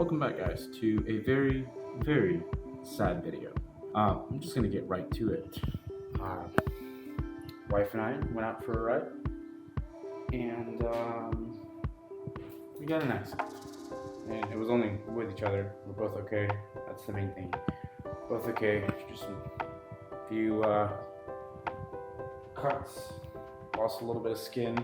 Welcome back, guys, to a very, very sad video. I'm just gonna get right to it. Wife and I went out for a ride, and we got an accident. And it was only with each other. We're both okay. That's the main thing. Both okay. Just a few cuts. Lost a little bit of skin.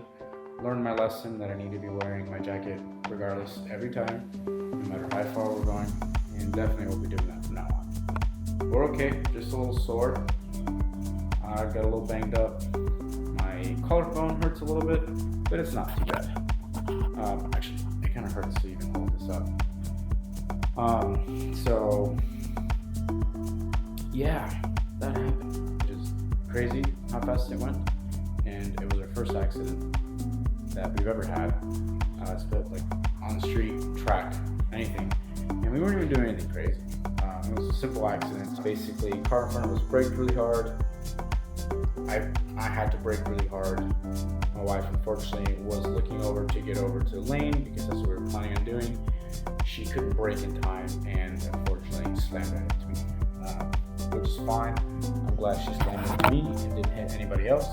Learned my lesson that I need to be wearing my jacket regardless every time, no matter how far we're going, and definitely will be doing that from now on. We're okay, just a little sore. I got a little banged up. My collarbone hurts a little bit, but it's not too bad. Actually, it kind of hurts to even hold this up. So yeah, that happened. It was crazy how fast it went, and it was our first accident that we've ever had. It's built like on the street, track, anything, and we weren't even doing anything crazy. It was a simple accident. Basically, car in front of us braked really hard. I had to brake really hard. My wife, unfortunately, was looking over to get over to the lane because that's what we were planning on doing. She couldn't brake in time and unfortunately slammed into me, which is fine. I'm glad she slammed into me and didn't hit anybody else.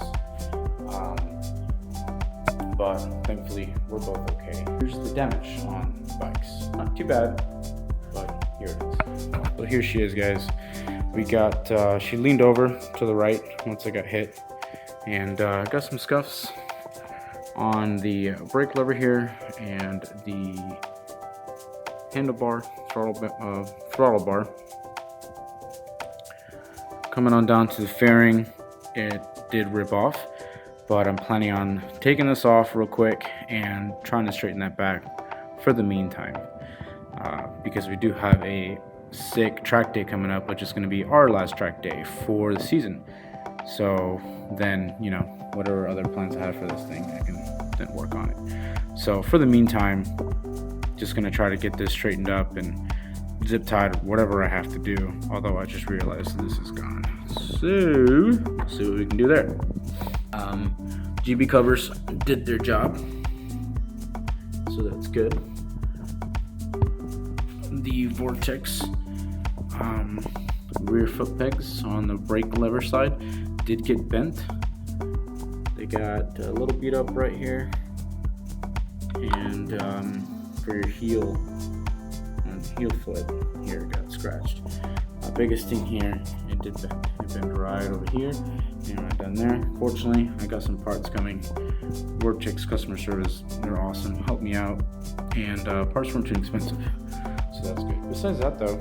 But thankfully, we're both okay. Here's the damage on the bikes. Not too bad, but here it is. So here she is, guys. We got, she leaned over to the right once I got hit, and got some scuffs on the brake lever here and the handlebar, throttle bar. Coming on down to the fairing, it did rip off, but I'm planning on taking this off real quick and trying to straighten that back for the meantime, because we do have a sick track day coming up, which is going to be our last track day for the season. So then, you know, whatever other plans I have for this thing, I can then work on it. So for the meantime, just going to try to get this straightened up and zip tied, whatever I have to do. Although I just realized this is gone. So let's see what we can do there. GB covers did their job, so that's good. The Vortex rear foot pegs on the brake lever side did get bent. They got a little beat up right here, and for your heel flip here got scratched. Biggest thing here, it did bend. It bent right over here and right down there. Fortunately, I got some parts coming. Vortex customer service, they're awesome, helped me out, and parts weren't too expensive, so that's good. Besides that though,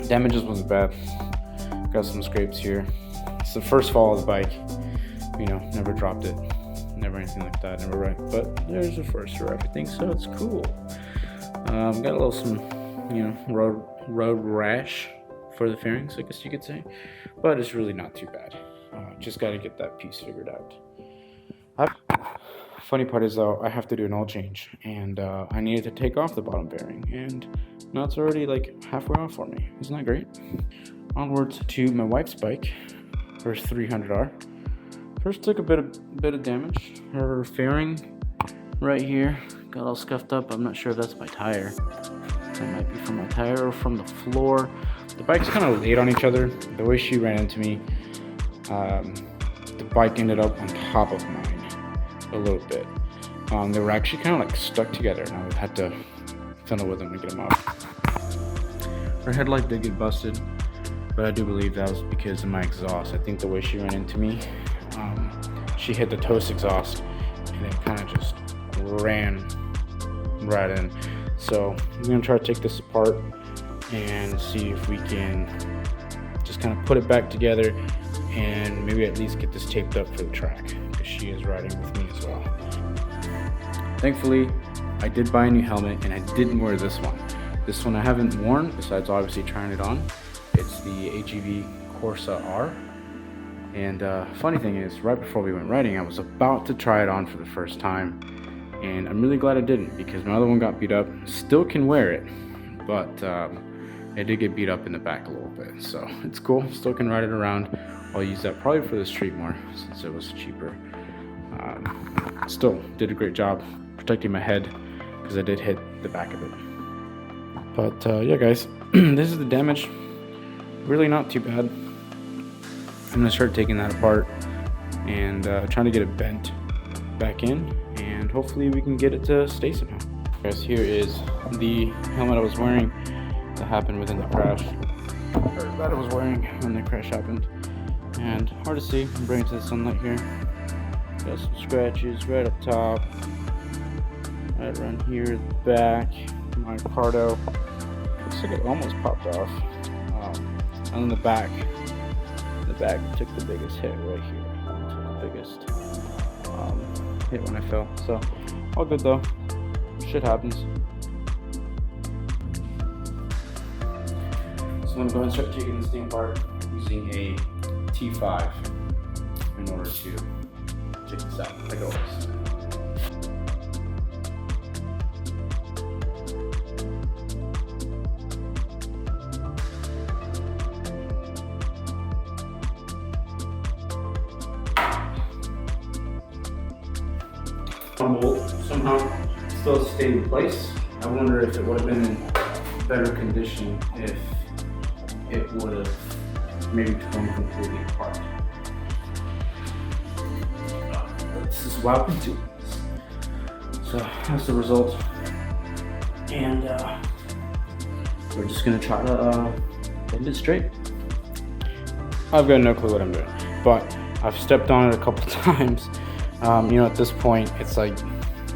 damages wasn't bad. Got some scrapes here. It's the first fall of the bike, you know, never dropped it, never anything like that, never right, but there's a first for everything, so it's cool. Got a little some, you know, road rash for the fairings, I guess you could say, but it's really not too bad. Just got to get that piece figured out. Funny part is though, I have to do an oil change, and I needed to take off the bottom bearing, and now it's already like halfway off for me. Isn't that great? Onwards to my wife's bike, her 300R. First took a bit of damage. Her fairing right here got all scuffed up. I'm not sure if that's my tire. That might be from my tire or from the floor. The bikes kind of laid on each other. The way she ran into me, the bike ended up on top of mine a little bit. They were actually kind of like stuck together, and I had to fiddle with them to get them up. Her headlight did get busted, but I do believe that was because of my exhaust. I think the way she ran into me, she hit the toast exhaust, and it kind of just ran right in. So I'm gonna try to take this apart and see if we can just kind of put it back together and maybe at least get this taped up for the track, because she is riding with me as well. Thankfully, I did buy a new helmet, and I didn't wear this one. This one I haven't worn, besides obviously trying it on. It's the AGV Corsa R. And funny thing is, right before we went riding, I was about to try it on for the first time, and I'm really glad I didn't, because my other one got beat up. Still can wear it, but it did get beat up in the back a little bit, so it's cool. Still can ride it around. I'll use that probably for the street more, since it was cheaper. Still did a great job protecting my head, because I did hit the back of it. But yeah, guys, this is the damage. Really not too bad. I'm gonna start taking that apart and trying to get it bent back in, and hopefully we can get it to stay somehow. Guys, here is the helmet I was wearing that happened within the crash, or that I was wearing when the crash happened. And hard to see, I'm bringing it to the sunlight here. Got some scratches right up top, right around here at the back. My cardo looks like it almost popped off. And then the back took the biggest hit right here. Took the biggest hit when I fell. So all good though. Shit happens. So I'm gonna go ahead and start taking this thing apart using a T5 in order to check this out, like always. One bolt somehow still stayed in place. I wonder if it would have been in better condition if it would have maybe torn completely apart. This is what we do. So that's the result, and we're just gonna try to bend it straight. I've got no clue what I'm doing, but I've stepped on it a couple times. You know, at this point, it's like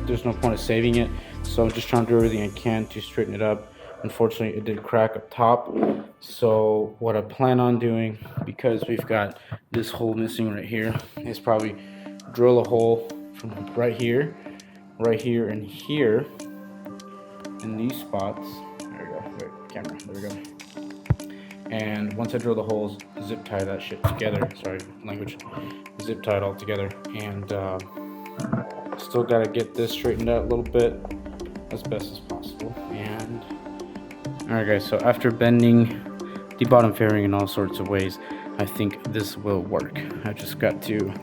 there's no point of saving it, so I'm just trying to do everything I can to straighten it up. Unfortunately, it did crack up top, so what I plan on doing, because we've got this hole missing right here, is probably drill a hole from right here, and here, in these spots. There we go. Wait, camera. There we go. And once I drill the holes, zip tie that shit together. Sorry, language. Zip tie it all together, and still gotta get this straightened out a little bit as best as possible. And alright guys, so after bending the bottom fairing in all sorts of ways, I think this will work. I just got to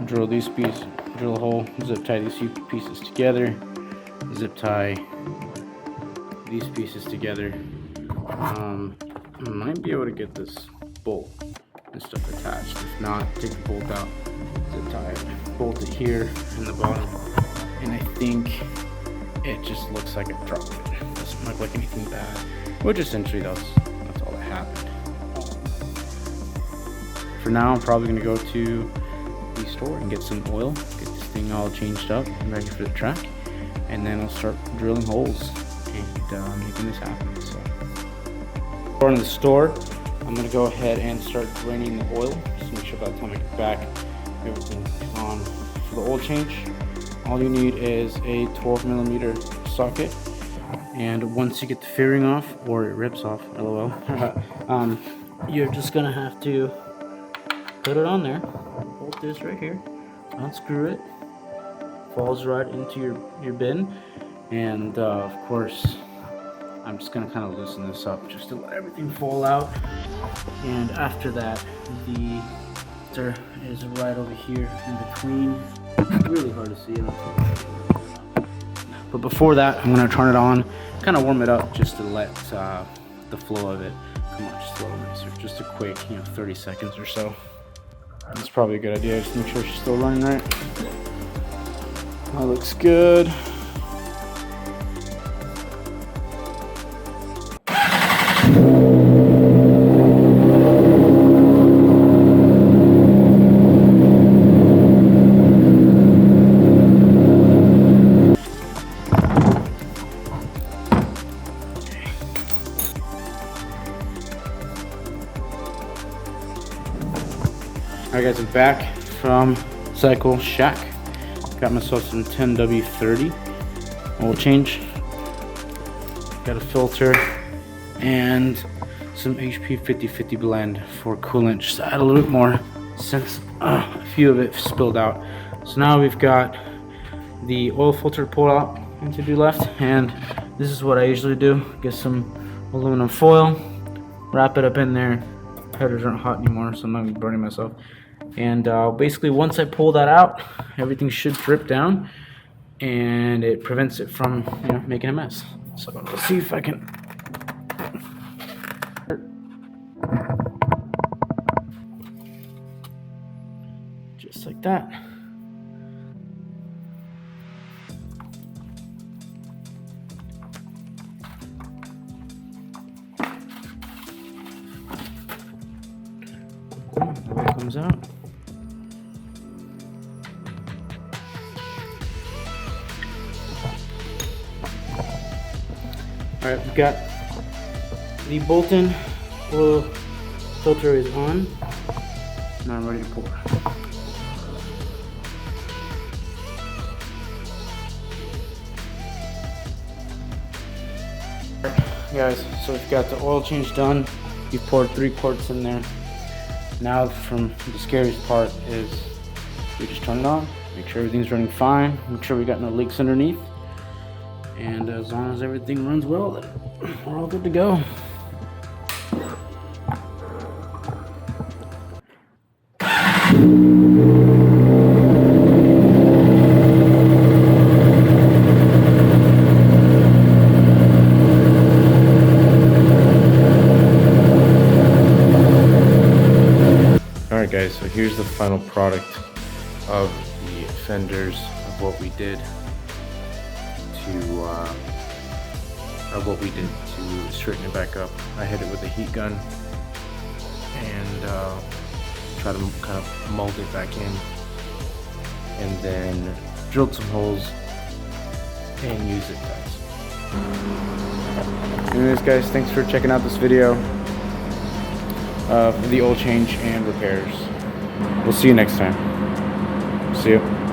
drill these pieces, drill a hole, zip tie these few pieces together, zip tie these pieces together. I might be able to get this bolt and stuff attached. If not, take the bolt out, zip tie it, bolt it here in the bottom, and I think it just looks like it dropped it. Doesn't look like anything bad, which essentially that's all that happened. For now, I'm probably gonna go to the store and get some oil, get this thing all changed up and ready for the track, and then I'll start drilling holes and making this happen. So, going to the store, I'm gonna go ahead and start draining the oil, just to make sure by the time I get back, everything is on. For the oil change, all you need is a 12mm socket, and once you get the fairing off, or it rips off, lol, you're just gonna have to put it on there, bolt this right here, unscrew it, falls right into your bin, and of course, I'm just gonna kind of loosen this up just to let everything fall out. And after that, the filter is right over here in between. Really hard to see. But before that, I'm gonna turn it on, kind of warm it up just to let the flow of it come on just a little nicer. Just a quick, 30 seconds or so. That's probably a good idea. Just make sure she's still running right. That looks good. Alright guys, I'm back from Cycle Shack. Got myself some 10W30 oil change. Got a filter and some HP 50/50 blend for coolant. Just add a little bit more since a few of it spilled out. So now we've got the oil filter pulled out and to do left, and this is what I usually do. Get some aluminum foil, wrap it up in there. Headers aren't hot anymore, so I'm not gonna be burning myself. And basically once I pull that out, everything should drip down and it prevents it from making a mess. So let's see if I can that. Boom, it comes out. Alright, we've got the bolt-in oil filter is on. Now I'm ready to pour. Guys, so we've got the oil change done. We've poured 3 quarts in there. Now from the scariest part is we just turn it on, make sure everything's running fine, make sure we got no leaks underneath. And as long as everything runs well, then we're all good to go. Alright guys, so here's the final product of the fenders, of what we did to straighten it back up. I hit it with a heat gun and try to kind of mold it back in, and then drilled some holes and used it, guys. Anyways guys, thanks for checking out this video of the oil change and repairs. We'll see you next time. See you.